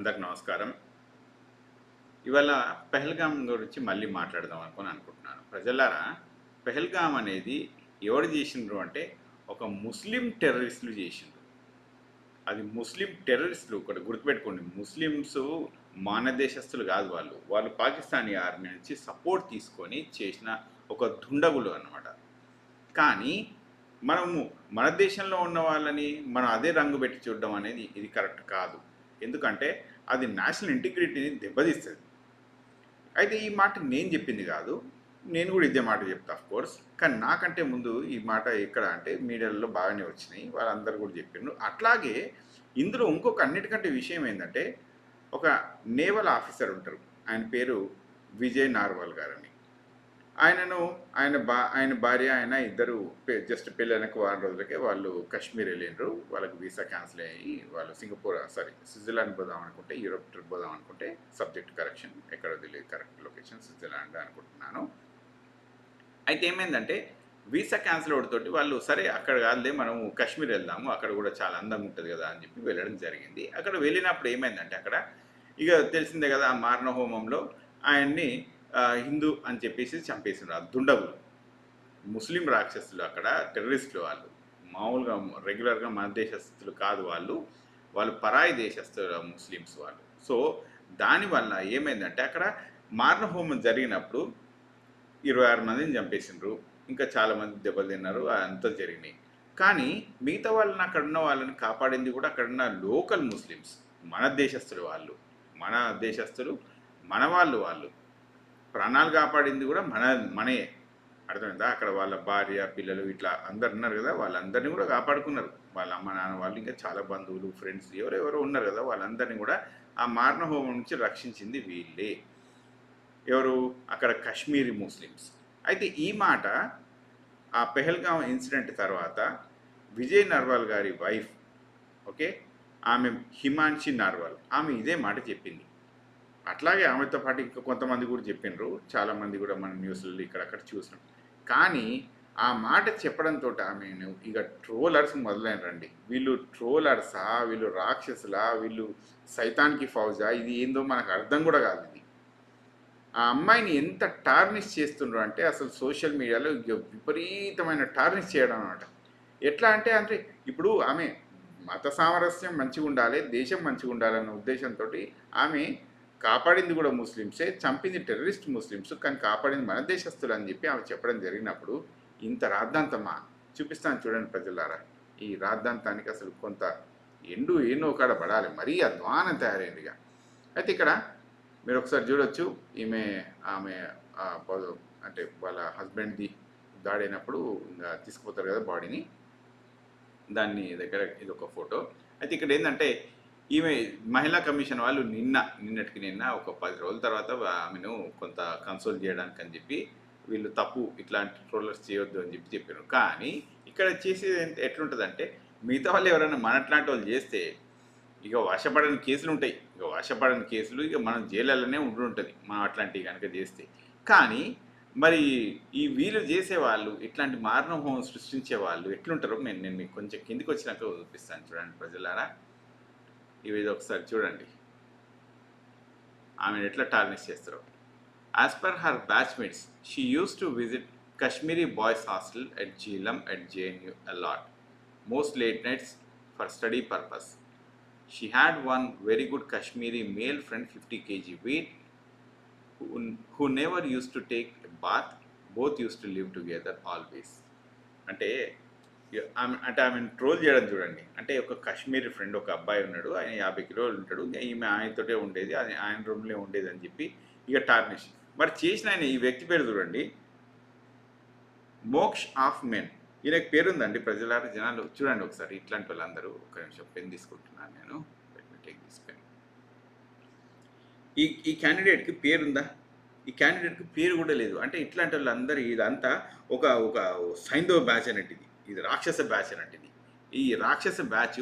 అందరికి నమస్కారం. ఇవాళ పెహల్గాం గురించి మళ్ళీ మాట్లాడదాం అనుకుంటున్నాను. ప్రజలారా, పెహల్గాం అనేది ఎవరు చేసిండ్రు అంటే ఒక ముస్లిం టెర్రరిస్టులు చేసిండ్రు. అది ముస్లిం టెర్రరిస్టులు. ఒకటి గుర్తుపెట్టుకోండి, ముస్లిమ్స్ మన దేశస్తులు కాదు. వాళ్ళు పాకిస్తానీ ఆర్మీ నుంచి సపోర్ట్ తీసుకొని చేసిన ఒక దుండగులు అన్నమాట. కానీ మనము మన దేశంలో ఉన్న వాళ్ళని మనం అదే రంగు పెట్టి చూడడం అనేది ఇది కరెక్ట్ కాదు. ఎందుకంటే అది నేషనల్ ఇంటిగ్రిటీని దెబ్బతీస్తుంది. అయితే ఈ మాట నేను చెప్పింది కాదు, నేను కూడా ఇదే మాట చెప్తా కోర్స్. కానీ నాకంటే ముందు ఈ మాట ఎక్కడ అంటే మీడియాలో బాగానే వచ్చినాయి, వాళ్ళందరూ కూడా చెప్పిండ్రు. అట్లాగే ఇందులో ఇంకొక అన్నిటికంటే విషయం ఏంటంటే, ఒక నేవల్ ఆఫీసర్ ఉంటారు, ఆయన పేరు విజయ్ నార్వాల్ గారని. ఆయన భార్య ఆయన ఇద్దరు జస్ట్ పెళ్ళైనక వారం రోజులకే వాళ్ళు కాశ్మీర్ వెళ్ళిండ్రు. వాళ్ళకి వీసా క్యాన్సిల్ అయ్యి వాళ్ళు స్విట్జర్లాండ్ పోదాం అనుకుంటే, యూరోప్ ట్రిప్ పోదాం అనుకుంటే, సబ్జెక్ట్ కరెక్షన్ ఎక్కడో తెలియదు, కరెక్ట్ లొకేషన్ స్విట్జర్లాండ్ అనుకుంటున్నాను. అయితే ఏమైందంటే వీసా క్యాన్సిల్ అవడంతోటి వాళ్ళు సరే అక్కడ కాదులే మనము కాశ్మీర్ వెళ్దాము, అక్కడ కూడా చాలా అందంగా ఉంటుంది కదా అని చెప్పి వెళ్ళడం జరిగింది. అక్కడ వెళ్ళినప్పుడు ఏమైందంటే అక్కడ ఇక తెలిసిందే కదా, ఆ మారణ హోమంలో ఆయన్ని హిందూ అని చెప్పేసి చంపేసిండ్రు ఆ దుండగులు. ముస్లిం రాక్షసులు, అక్కడ టెర్రరిస్టులు. వాళ్ళు మామూలుగా రెగ్యులర్గా మన దేశస్తులు కాదు, వాళ్ళు పరాయి దేశస్తులు ముస్లిమ్స్ వాళ్ళు. సో దానివల్ల ఏమైందంటే అక్కడ మారణ హోమం జరిగినప్పుడు 26 మందిని చంపేసిండ్రు, ఇంకా చాలామంది దెబ్బలు తిన్నారు, అంతా జరిగినాయి. కానీ మిగతా వాళ్ళని, అక్కడ ఉన్న వాళ్ళని కాపాడింది కూడా అక్కడున్న లోకల్ ముస్లిమ్స్, మన దేశస్తులు. మన దేశస్తులు, మన వాళ్ళు ప్రాణాలు కాపాడింది కూడా మనే. అర్థమైందా? అక్కడ వాళ్ళ భార్య పిల్లలు ఇట్లా అందరు ఉన్నారు కదా, వాళ్ళందరినీ కూడా కాపాడుకున్నారు. వాళ్ళ అమ్మ నాన్న వాళ్ళు, ఇంకా చాలా బంధువులు ఫ్రెండ్స్ ఎవరెవరో ఉన్నారు కదా, వాళ్ళందరినీ కూడా ఆ మారణ హోమం నుంచి రక్షించింది వీళ్ళే. ఎవరు? అక్కడ కాశ్మీరీ ముస్లిమ్స్. అయితే ఈ మాట ఆ పెహల్గాం ఇన్సిడెంట్ తర్వాత విజయ్ నర్వాల్ గారి వైఫ్, ఓకే, ఆమె హిమాన్షి నర్వాల్, ఆమె ఇదే మాట చెప్పింది. అట్లాగే ఆమెతో పాటు ఇంకా కొంతమంది కూడా చెప్పిండ్రు, చాలామంది కూడా మన న్యూస్లలో ఇక్కడక్కడ చూసినాం. కానీ ఆ మాట చెప్పడంతో ఆమెను ఇక ట్రోలర్స్ మొదలైనరండి. వీళ్ళు ట్రోలర్సా, వీళ్ళు రాక్షసులా, వీళ్ళు సైతానికి ఫౌజా, ఇది ఏందో మనకు అర్థం కూడా కాదు. ఇది ఆ అమ్మాయిని ఎంత టార్నిష్ చేస్తుండ్రు అంటే అసలు సోషల్ మీడియాలో విపరీతమైన టార్నిష్ చేయడం అనమాట. ఎట్లా అంటే ఇప్పుడు ఆమె మత సామరస్యం మంచిగా ఉండాలి, దేశం మంచిగా ఉండాలన్న ఉద్దేశంతో ఆమె కాపాడింది కూడా ముస్లిమ్సే, చంపింది టెర్రరిస్ట్ ముస్లిమ్స్, కానీ కాపాడింది మన దేశస్తులు అని చెప్పి ఆమె చెప్పడం జరిగినప్పుడు ఇంత రాద్ధాంతమా? చూపిస్తాను చూడండి ప్రజలారా. ఈ రాద్ధాంతానికి అసలు కొంత ఎన్నో కాడ పడాలి, మరీ అధ్వానం తయారైందిగా. అయితే ఇక్కడ మీరు ఒకసారి చూడొచ్చు, ఆమె అంటే వాళ్ళ హస్బెండ్ది దాడి అయినప్పుడు తీసుకుపోతారు కదా బాడీని, దాన్ని దగ్గర ఇది ఒక ఫోటో. అయితే ఇక్కడ ఏంటంటే ఈమె మహిళా కమిషన్ వాళ్ళు నిన్నటికి నిన్న ఒక 10 రోజుల తర్వాత ఆమెను కొంత కన్సోల్ చేయడానికి అని చెప్పి వీళ్ళు తప్పు, ఇట్లాంటి ట్రోలర్స్ చేయొద్దు అని చెప్పారు. కానీ ఇక్కడ చేసేది ఎట్లుంటుందంటే, మిగతా వాళ్ళు ఎవరైనా మనట్లాంటి వాళ్ళు చేస్తే ఇక వశపడని కేసులు ఉంటాయి. ఇక వశపడని కేసులు ఇక మనం జైళ్ళలోనే ఉంటుంటుంది మనం అట్లాంటివి కనుక చేస్తే. కానీ మరి ఈ వీళ్ళు చేసేవాళ్ళు, ఇట్లాంటి మారణ హోమం సృష్టించే వాళ్ళు ఎట్లుంటారో నేను మీకు కొంచెం కిందికి వచ్చినాక చూపిస్తాను చూడండి ప్రజలారా. ఇవి ఒకసారి చూడండి ఆమెను ఎట్లా టార్నిష్ చేస్తారో. As per her batchmates, she use to visit Kashmiri boys hostel at Jhelum at JNU a lot, most late nights for study purpose. She had one very good Kashmiri male friend, 50 kg weight, who never used to take a bath. Both used to live together always. అంటే ఆమెను troll చేయడం చూడండి. అంటే ఒక Kashmiri friend, ఒక అబ్బాయి ఉన్నాడు, ఆయన 50 కిలోలు ఉంటాడు, ఈమె ఆయనతోటే ఉండేది, అది ఆయన రూమ్లో ఉండేది అని చెప్పి ఇక టార్నిష్. మరి చేసిన ఆయన ఈ వ్యక్తి పేరు చూడండి, మోక్ష్ ఆఫ్ మెన్. ఈయనకి పేరుందండి ప్రజలారా, జనాలు చూడండి ఒకసారి. ఇట్లాంటి వాళ్ళందరూ, ఒక నిమిషం పెన్ తీసుకుంటున్నాను నేను, టేక్ దిస్ పెన్. ఈ క్యాండిడేట్కి పేరుందా? ఈ క్యాండిడేట్కి పేరు కూడా లేదు. అంటే ఇట్లాంటి వాళ్ళందరూ, ఇదంతా ఒక సైంధవ బ్యాచ్ అన్నట్టు, ఇది రాక్షస బ్యాచ్ అన్నట్టు. ఈ రాక్షస బ్యాచ్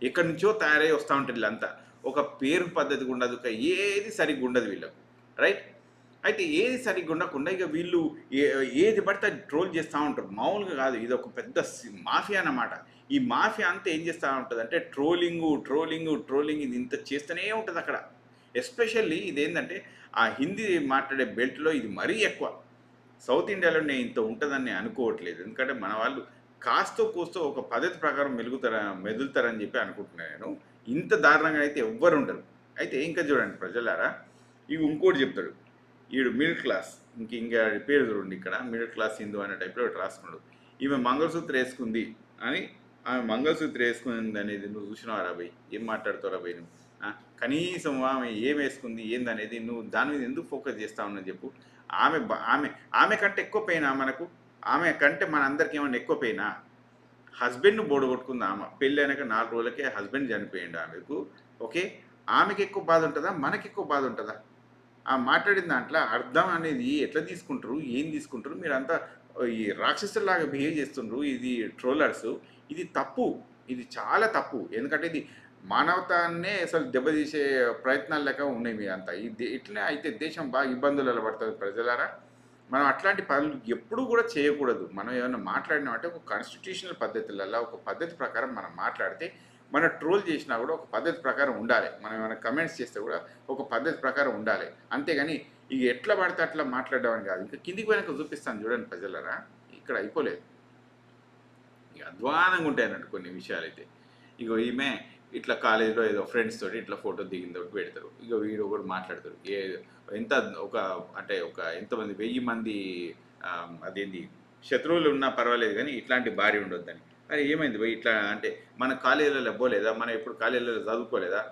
ఎక్కడి నుంచో తయారై వస్తూ ఉంటుంది. వీళ్ళంతా ఒక పేరు పద్ధతిగా ఉండదు, ఏది సరిగ్గా ఉండదు వీళ్ళకు, రైట్? అయితే ఏది సరిగ్గా ఉండకుండా ఇక వీళ్ళు ఏ ఏది పడితే అది ట్రోల్ చేస్తూ ఉంటారు. మామూలుగా కాదు, ఇది ఒక పెద్ద మాఫియా అన్నమాట. ఈ మాఫియా అంతా ఏం చేస్తూ ఉంటుంది అంటే ట్రోలింగ్ ఇది ఇంత చేస్తూనే ఉంటుంది అక్కడ. ఎస్పెషల్లీ ఇదేంటంటే ఆ హిందీ మాట్లాడే బెల్ట్‌లో ఇది మరీ ఎక్కువ. సౌత్ ఇండియాలోనే ఇంత ఉంటుందని అనుకోవట్లేదు. ఎందుకంటే మన వాళ్ళు కాస్తో కూస్తో ఒక పద్ధతి ప్రకారం మెదులుతారని చెప్పి అనుకుంటున్నాను నేను. ఇంత దారుణంగా అయితే ఎవ్వరు ఉండరు. అయితే ఇంకా చూడండి ప్రజలారా, ఇవి ఇంకోటి చెప్తాడు. ఈడు మిడిల్ క్లాస్, ఇంకా పేరు చూడండి ఇక్కడ, మిడిల్ క్లాస్ హిందూ అనే టైప్లో ఒకటి రాసుకున్నాడు. ఈమె మంగళసూత్ర వేసుకుంది అని, ఆమె మంగళసూత్ర వేసుకుంది అనేది నువ్వు చూసినావా భయ్? ఏం మాట్లాడుతావురా భయ్ నువ్వు? కనీసం ఆమె ఏం వేసుకుంది ఏందనేది నువ్వు దాని మీద ఎందుకు ఫోకస్ చేస్తా ఉన్నావు చెప్పు. ఆమె ఆమె ఆమె కంటే ఎక్కువ పెయినా మనకు? ఆమె కంటే మన అందరికి ఏమన్నా ఎక్కువ పెయినా? హస్బెండ్ను బోడగొట్టుకుంది ఆమె. పెళ్ళి అయినాక 4 రోజులకే హస్బెండ్ చనిపోయిండు ఆమెకు. ఓకే, ఆమెకి ఎక్కువ బాధ ఉంటుందా, మనకి ఎక్కువ బాధ ఉంటుందా? ఆ మాట్లాడిన దాంట్లో అర్థం అనేది ఎట్లా తీసుకుంటారు, ఏం తీసుకుంటారు? మీరంతా ఈ రాక్షసులాగా బిహేవ్ చేస్తుండ్రు. ఇది ట్రోలర్స్, ఇది తప్పు, ఇది చాలా తప్పు. ఎందుకంటే ఇది మానవతాన్నే అసలు దెబ్బతీసే ప్రయత్నాలు లెక్క ఉన్నాయి మీ అంతా. ఇట్లనే అయితే దేశం బాగా ఇబ్బందులలో పడుతుంది ప్రజలారా. మనం అట్లాంటి పనులు ఎప్పుడూ కూడా చేయకూడదు. మనం ఏమైనా మాట్లాడినామంటే ఒక కాన్స్టిట్యూషనల్ పద్ధతులలో ఒక పద్ధతి ప్రకారం మనం మాట్లాడితే, మనం ట్రోల్ చేసినా కూడా ఒక పద్ధతి ప్రకారం ఉండాలి. మనం ఏమైనా కమెంట్స్ చేస్తే కూడా ఒక పద్ధతి ప్రకారం ఉండాలి. అంతేగాని ఇక ఎట్లా పడితే అట్లా మాట్లాడడం అని కాదు. ఇంకా కిందికి వెనక చూపిస్తాను చూడండి ప్రజలరా, ఇక్కడ అయిపోలేదు. ఇక అధ్వానంగా ఉంటాయి అన్నట్టు కొన్ని విషయాలు అయితే. ఇగో ఈమె ఇట్లా కాలేజీలో ఏదో ఫ్రెండ్స్ తోటి ఇట్లా ఫోటో దిగింది ఒకటి పెడతారు. ఇక వీడు ఒకటి మాట్లాడతారు. ఎంత ఒక అంటే ఒక ఎంతమంది 1000 మంది అదేంది శత్రువులు ఉన్నా పర్వాలేదు కానీ ఇట్లాంటి భార్య ఉండొద్దని. అరే ఏమైంది భయ్ ఇట్లా అంటే, మన కాలేజీలలో పోలేదా? మనం ఎప్పుడు కాలేజీలలో చదువుకోలేదా?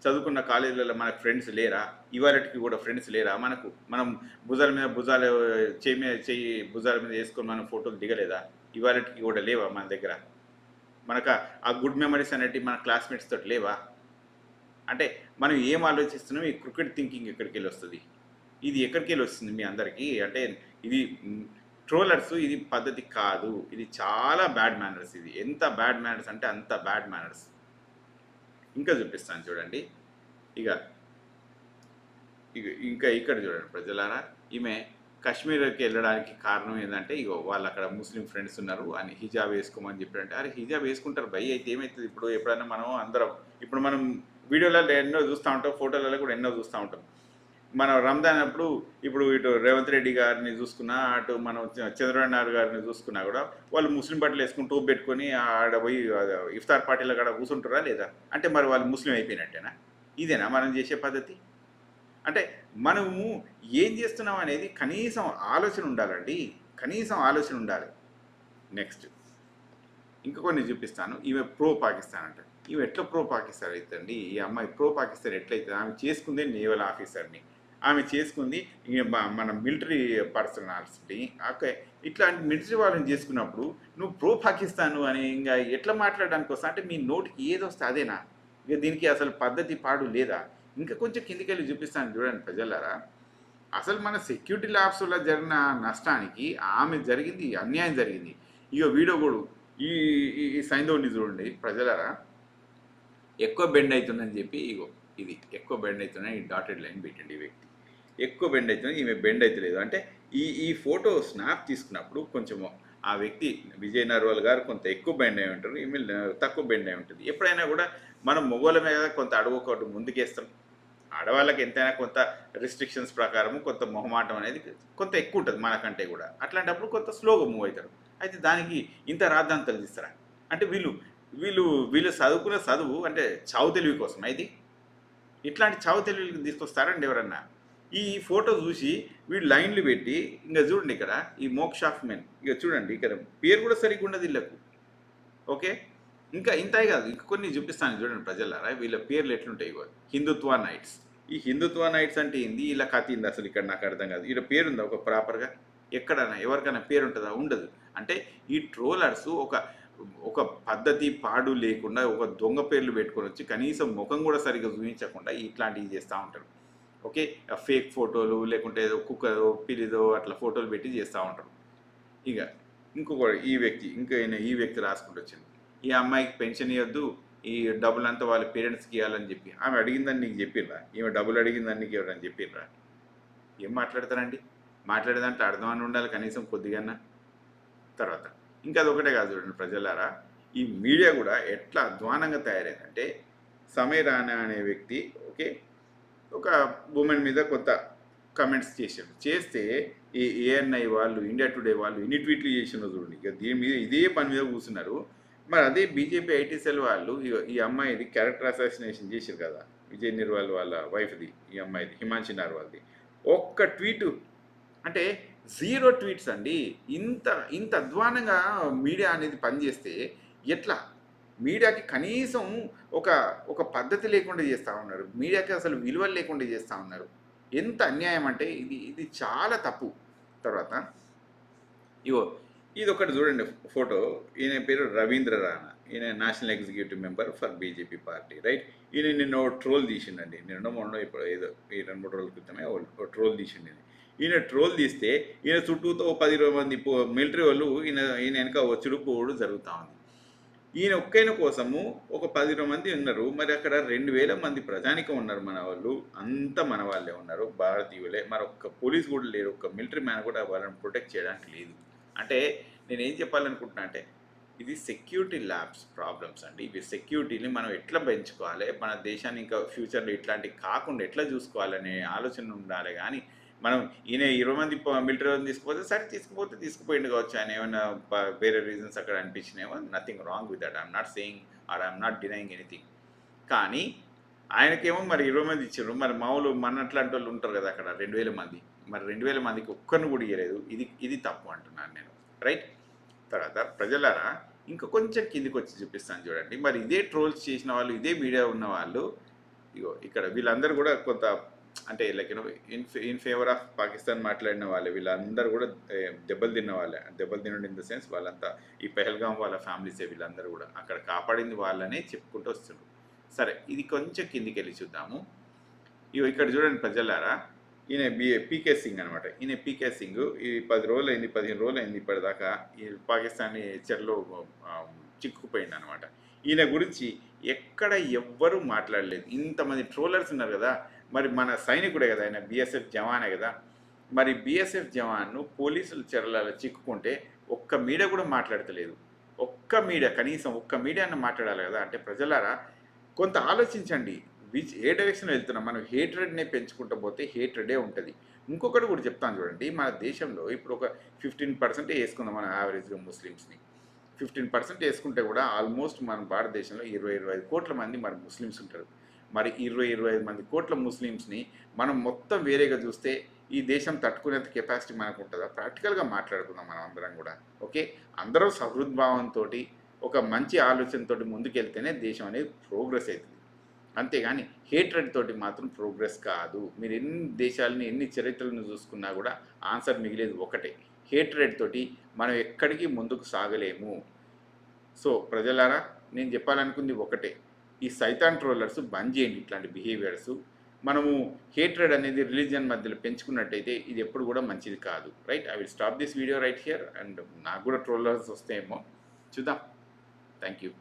చదువుకున్న కాలేజీలలో మనకు ఫ్రెండ్స్ లేరా? ఇవాళకి కూడా ఫ్రెండ్స్ లేరా మనకు? మనం భుజాల మీద భుజాలు, చెయ్యి మీద చెయ్యి భుజాల మీద వేసుకొని మనం ఫోటోలు దిగలేదా? ఇవాళకి కూడా లేవా మన దగ్గర? మనకు ఆ గుడ్ మెమరీస్ అనేటివి మన క్లాస్మేట్స్ తోటి లేవా? అంటే మనం ఏం ఆలోచిస్తున్నాం? ఈ క్రికెట్ థింకింగ్ ఎక్కడికి వెళ్ళి వస్తుంది? ఇది ఎక్కడికి వెళ్ళి వస్తుంది మీ అందరికీ? అంటే ఇది ట్రోలర్స్, ఇది పద్ధతి కాదు. ఇది చాలా బ్యాడ్ మేనర్స్. ఇది ఎంత బ్యాడ్ మేనర్స్ అంటే అంత బ్యాడ్ మేనర్స్. ఇంకా చూపిస్తాను చూడండి. ఇక ఇక ఇంకా ఇక్కడ చూడండి ప్రజలారా, ఈమె కాశ్మీర్కి వెళ్ళడానికి కారణం ఏంటంటే, ఇగో వాళ్ళు అక్కడ ముస్లిం ఫ్రెండ్స్ ఉన్నారు అని హిజాబ్ వేసుకోమని చెప్పారంటే, అరే హిజాబ్ వేసుకుంటారు భయ్, అయితే ఏమవుతుంది? ఇప్పుడు ఎప్పుడైనా మనం అందరం ఇప్పుడు మనం వీడియోలలో ఎన్నో చూస్తూ ఉంటాం, ఫోటోలలో కూడా ఎన్నో చూస్తూ ఉంటాం. మనం రంజాన్ అప్పుడు ఇప్పుడు ఇటు రేవంత్ రెడ్డి గారిని చూసుకున్నా, అటు మనం చంద్రబాబు నాయుడు గారిని చూసుకున్నా కూడా వాళ్ళు ముస్లిం బట్టలు వేసుకుని టోప్ పెట్టుకొని ఆడ పోయి ఇఫ్తార్ పార్టీలో కూడా కూర్చుంటారా లేదా? అంటే మరి వాళ్ళు ముస్లిం అయిపోయినట్టేనా? ఇదేనా మనం చేసే పద్ధతి? అంటే మనము ఏం చేస్తున్నాం అనేది కనీసం ఆలోచన ఉండాలండి. కనీసం ఆలోచన ఉండాలి. నెక్స్ట్ ఇంకా కొన్ని చూపిస్తాను. ఈమె ప్రో పాకిస్తాన్ అంట. ఈమె ఎట్లా ప్రో పాకిస్తాన్ అవుతుందండి? ఈ అమ్మాయి ప్రో పాకిస్తాన్ ఎట్లయితుంది? ఆమె చేసుకుందే నేవల్ ఆఫీసర్ని, ఆమె చేసుకుంది మన మిలిటరీ పర్సనాలిటీ. ఓకే, ఇట్లాంటి మిలిటరీ వాళ్ళని చేసుకున్నప్పుడు నువ్వు ప్రో పాకిస్తాను అని ఇంకా ఎట్లా మాట్లాడడానికి వస్తా? అంటే మీ నోటికి ఏది వస్తే అదేనా? ఇక దీనికి అసలు పద్ధతి పాడు లేదా? ఇంకా కొంచెం కిందికెళ్ళి చూపిస్తాను చూడండి ప్రజలారా. అసలు మన సెక్యూరిటీ ల్యాబ్స్లో జరిగిన నష్టానికి ఆమె జరిగింది అన్యాయం జరిగింది. ఇక వీడియో కూడా ఈ ఈ సైంధవుని చూడండి ప్రజలారా, ఎక్కువ బెండ్ అవుతుందని చెప్పి ఇగో ఇది ఎక్కువ బెండ్ అవుతుందని ఈ డాటెడ్ లైన్ పెట్టండి. ఈ వ్యక్తి ఎక్కువ బెండ్ అవుతుంది, ఈమె బెండ్ అవుతలేదు. అంటే ఈ ఫోటో స్నాప్ తీసుకున్నప్పుడు కొంచెము ఆ వ్యక్తి విజయ్ నర్వాల్ గారు కొంత ఎక్కువ బెండ్ అయి ఉంటారు, ఈమె తక్కువ బెండ్ అయి ఉంటుంది. ఎప్పుడైనా కూడా మనం మొగోళ్ళ మీద కొంత అడుగు ఒకటి ముందుకేస్తాం. ఆడవాళ్ళకి ఎంతైనా కొంత రిస్ట్రిక్షన్స్ ప్రకారము కొంత మొహమాటం అనేది కొంత ఎక్కువ ఉంటుంది మనకంటే కూడా. అట్లాంటప్పుడు కొంత స్లోగా మూవ్ అవుతారు. అయితే దానికి ఇంత రాద్ధాంతాలు తీస్తారా? అంటే వీళ్ళు వీళ్ళు వీళ్ళు చదువుకున్న చదువు అంటే చావు తెలివి కోసం ఇది. ఇట్లాంటి చావు తెలివికి తీసుకొస్తారండి ఎవరన్నా? ఈ ఫోటో చూసి వీళ్ళు లైన్లు పెట్టి ఇంకా చూడండి ఇక్కడ ఈ మోక్ష ఆఫ్ మెన్, ఇక చూడండి ఇక్కడ పేరు కూడా సరిగ్గా ఉండదు వీళ్ళకు. ఓకే, ఇంకా ఇంతే కాదు, ఇంక కొన్ని చూపిస్తాను చూడండి ప్రజలారా. వీళ్ళ పేర్లు ఎట్లుంటాయి? హిందుత్వ నైట్స్. ఈ హిందుత్వ నైట్స్ అంటే ఏంది? ఇలా కథ ఏంది అసలు? ఇక్కడ నాకు అర్థం కాదు. ఇక్కడ పేరుందా ఒక ప్రాపర్గా? ఎక్కడైనా ఎవరికైనా పేరు ఉంటుందా? ఉండదు. అంటే ఈ ట్రోలర్స్ ఒక ఒక పద్ధతి పాడు లేకుండా ఒక దొంగ పేర్లు పెట్టుకొని వచ్చి కనీసం ముఖం కూడా సరిగ్గా చూపించకుండా ఇట్లాంటివి చేస్తూ ఉంటారు. ఓకే, ఫేక్ ఫోటోలు లేకుంటే ఏదో కుక్కదో పిల్లిదో అట్లా ఫోటోలు పెట్టి చేస్తూ ఉంటారు. ఇక ఇంకొక ఈ వ్యక్తి రాసుకుంటూ వచ్చింది, ఈ అమ్మాయికి పెన్షన్ ఇవ్వద్దు, ఈ డబ్బులంతా వాళ్ళ పేరెంట్స్కి ఇవ్వాలని చెప్పి ఆమె అడిగిందని నీకు చెప్పిండ్రా? ఈమె డబ్బులు అడిగిందని నీకు ఎవరని చెప్పిండ్రా? ఏం మాట్లాడతారండి? మాట్లాడే దాంట్లో అర్థం అని ఉండాలి కనీసం కొద్దిగన్నా. తర్వాత ఇంకా అదొకటే కాదు చూడండి ప్రజలారా, ఈ మీడియా కూడా ఎట్లా అధ్వానంగా తయారైందంటే, సమీర్ రాణా అనే వ్యక్తి ఓకే ఒక ఉమెన్ మీద కొంత కమెంట్స్ చేశారు. చేస్తే ఈ ఏఎన్ఐ వాళ్ళు, ఇండియా టుడే వాళ్ళు ఇన్ని ట్వీట్లు చేసినారు చూడండి. ఇక దీని మీద ఇదే పని మీద కూర్చున్నారు. మరి అదే బీజేపీ ఐటీ సెల్ వాళ్ళు ఈ అమ్మాయిది క్యారెక్టర్ అసాసినేషన్ చేశారు కదా, విజయ్ నిర్వాల్ వాళ్ళ వైఫ్ది, ఈ అమ్మాయిది హిమాన్షి నార్వాల్ది. ఒక్క ట్వీటు అంటే 0 ట్వీట్స్ అండి. ఇంత ఇంత అధ్వానంగా మీడియా అనేది పనిచేస్తే ఎట్లా? మీడియాకి కనీసం ఒక ఒక పద్ధతి లేకుండా చేస్తూ ఉన్నారు. మీడియాకి అసలు విలువలు లేకుండా చేస్తూ ఉన్నారు. ఎంత అన్యాయం అంటే ఇది చాలా తప్పు. తర్వాత ఇగో ఇదొకటి చూడండి ఫోటో. ఈయన పేరు రవీంద్ర రాణా. ఈయన national executive member for BJP party, right. ఈయన నిన్న ట్రోల్ తీసిండండి. మొన్న ఇప్పుడు ఏదో ఈ 2-3 రోజుల క్రితమే ట్రోల్ తీసిండి. ఈయన ట్రోల్ తీస్తే ఈయన చుట్టూతో 10-20 మంది మిలిటరీ వాళ్ళు ఈయన వెనక వచ్చుడు పోవుడు జరుగుతూ ఉంది. ఈయన ఒక్కైన కోసము ఒక 10-20 మంది ఉన్నారు. మరి అక్కడ 2000 మంది ప్రజానికం ఉన్నారు. మన వాళ్ళు అంతా మన వాళ్ళే ఉన్నారు, భారతీయులే. మరి ఒక్క పోలీస్ కూడా లేరు, ఒక్క మిలిటరీ మ్యాన్ కూడా వాళ్ళని ప్రొటెక్ట్ చేయడానికి లేదు. అంటే నేను ఏం చెప్పాలనుకుంటున్నా అంటే, ఇది సెక్యూరిటీ ల్యాబ్స్ ప్రాబ్లమ్స్ అండి. ఇవి సెక్యూరిటీని మనం ఎట్లా పెంచుకోవాలి, మన దేశాన్ని ఇంకా ఫ్యూచర్లో ఇట్లాంటివి కాకుండా ఎట్లా చూసుకోవాలనే ఆలోచన ఉండాలి. కానీ మనం ఈయన 20 మంది మిలిటరీ వాళ్ళని తీసుకుపోతే సరే తీసుకుపోయింది కావచ్చు. ఆయన ఏమైనా వేరే రీజన్స్ అక్కడ అనిపించినేమో, nothing wrong with that. I'm not saying or I'm not denying anything. కానీ ఆయనకేమో మరి 20 మంది ఇచ్చారు. మరి మామూలు మన అట్లాంటి వాళ్ళు ఉంటారు కదా అక్కడ 2000 మంది. మరి 2000 మందికి ఒక్కరిని కూడా ఇవ్వలేదు. ఇది తప్పు అంటున్నాను నేను, రైట్. తర్వాత ప్రజలారా ఇంకా కొంచెం కిందికి వచ్చి చూపిస్తాను చూడండి. మరి ఇదే ట్రోల్స్ చేసిన వాళ్ళు, ఇదే మీడియా ఉన్న వాళ్ళు, ఇగో ఇక్కడ వీళ్ళందరూ కూడా కొంత అంటే like in favour of Pakistan మాట్లాడిన వాళ్ళే. వీళ్ళందరూ కూడా దెబ్బలు తిన్న వాళ్ళే. దెబ్బలు తినడం ఇన్ ద సెన్స్ వాళ్ళంతా ఈ పెహల్గాం వాళ్ళ ఫ్యామిలీసే. వీళ్ళందరూ కూడా అక్కడ కాపాడింది వాళ్ళనే చెప్పుకుంటూ వస్తున్నారు. సరే, ఇది కొంచెం కిందికి వెళ్ళి చూద్దాము. ఇగో ఇక్కడ చూడండి ప్రజలారా, ఈయన పీకే సింగ్ అనమాట. ఈయన పీకే సింగ్ ఈ 10 రోజులు అయింది, 15 రోజులు అయింది ఇప్పటిదాకా ఈ పాకిస్తానీ చెరలో చిక్కుకుపోయింది అనమాట. ఈయన గురించి ఎక్కడ ఎవ్వరూ మాట్లాడలేదు. ఇంతమంది ట్రోలర్స్ ఉన్నారు కదా. మరి మన సైనికుడే కదా ఆయన, బీఎస్ఎఫ్ జవానే కదా. మరి బీఎస్ఎఫ్ జవాన్ను పోలీసులు చెరలలో చిక్కుకుంటే ఒక్క మీడియా కూడా మాట్లాడతలేదు. ఒక్క మీడియా, కనీసం ఒక్క మీడియాను మాట్లాడాలి కదా. అంటే ప్రజలారా కొంత ఆలోచించండి. ఏ డైరెక్షన్లో వెళ్తున్నాం మనం? హేట్రెడ్నే పెంచుకుంటూ పోతే హేట్రెడే ఉంటుంది. ఇంకొకటి కూడా చెప్తాను చూడండి. మన దేశంలో ఇప్పుడు ఒక 15% వేసుకుందాం మనం యావరేజ్గా ముస్లిమ్స్ని. 15% వేసుకుంటే కూడా ఆల్మోస్ట్ మన భారతదేశంలో 20-25 కోట్ల మంది మరి ముస్లిమ్స్ ఉంటారు. మరి 20-25 మంది కోట్ల ముస్లిమ్స్ని మనం మొత్తం వేరేగా చూస్తే ఈ దేశం తట్టుకునేంత కెపాసిటీ మనకు ఉంటుందా? ప్రాక్టికల్గా మాట్లాడుకుందాం మనం అందరం కూడా. ఓకే, అందరూ సహృద్భావంతో ఒక మంచి ఆలోచనతో ముందుకెళ్తేనే దేశం అనేది ప్రోగ్రెస్ అవుతుంది. అంతేగాని హేట్రెడ్ తోటి మాత్రం ప్రోగ్రెస్ కాదు. మీరు ఎన్ని దేశాలని, ఎన్ని చరిత్రలను చూసుకున్నా కూడా ఆన్సర్ మిగిలేదు ఒకటే. హేట్రెడ్ తోటి మనం ఎక్కడికి ముందుకు సాగలేము. సో ప్రజలారా, నేను చెప్పాలనుకుంది ఒకటే, ఈ సైతాన్ ట్రోలర్స్ బంద్ చేయండి ఇట్లాంటి బిహేవియర్స్. మనము హేట్రెడ్ అనేది రిలీజియన్ మధ్యలో పెంచుకున్నట్టయితే ఇది ఎప్పుడు కూడా మంచిది కాదు, right. I will stop this video right here. And నాకు కూడా ట్రోలర్స్ వస్తాయేమో చూద్దాం. Thank you.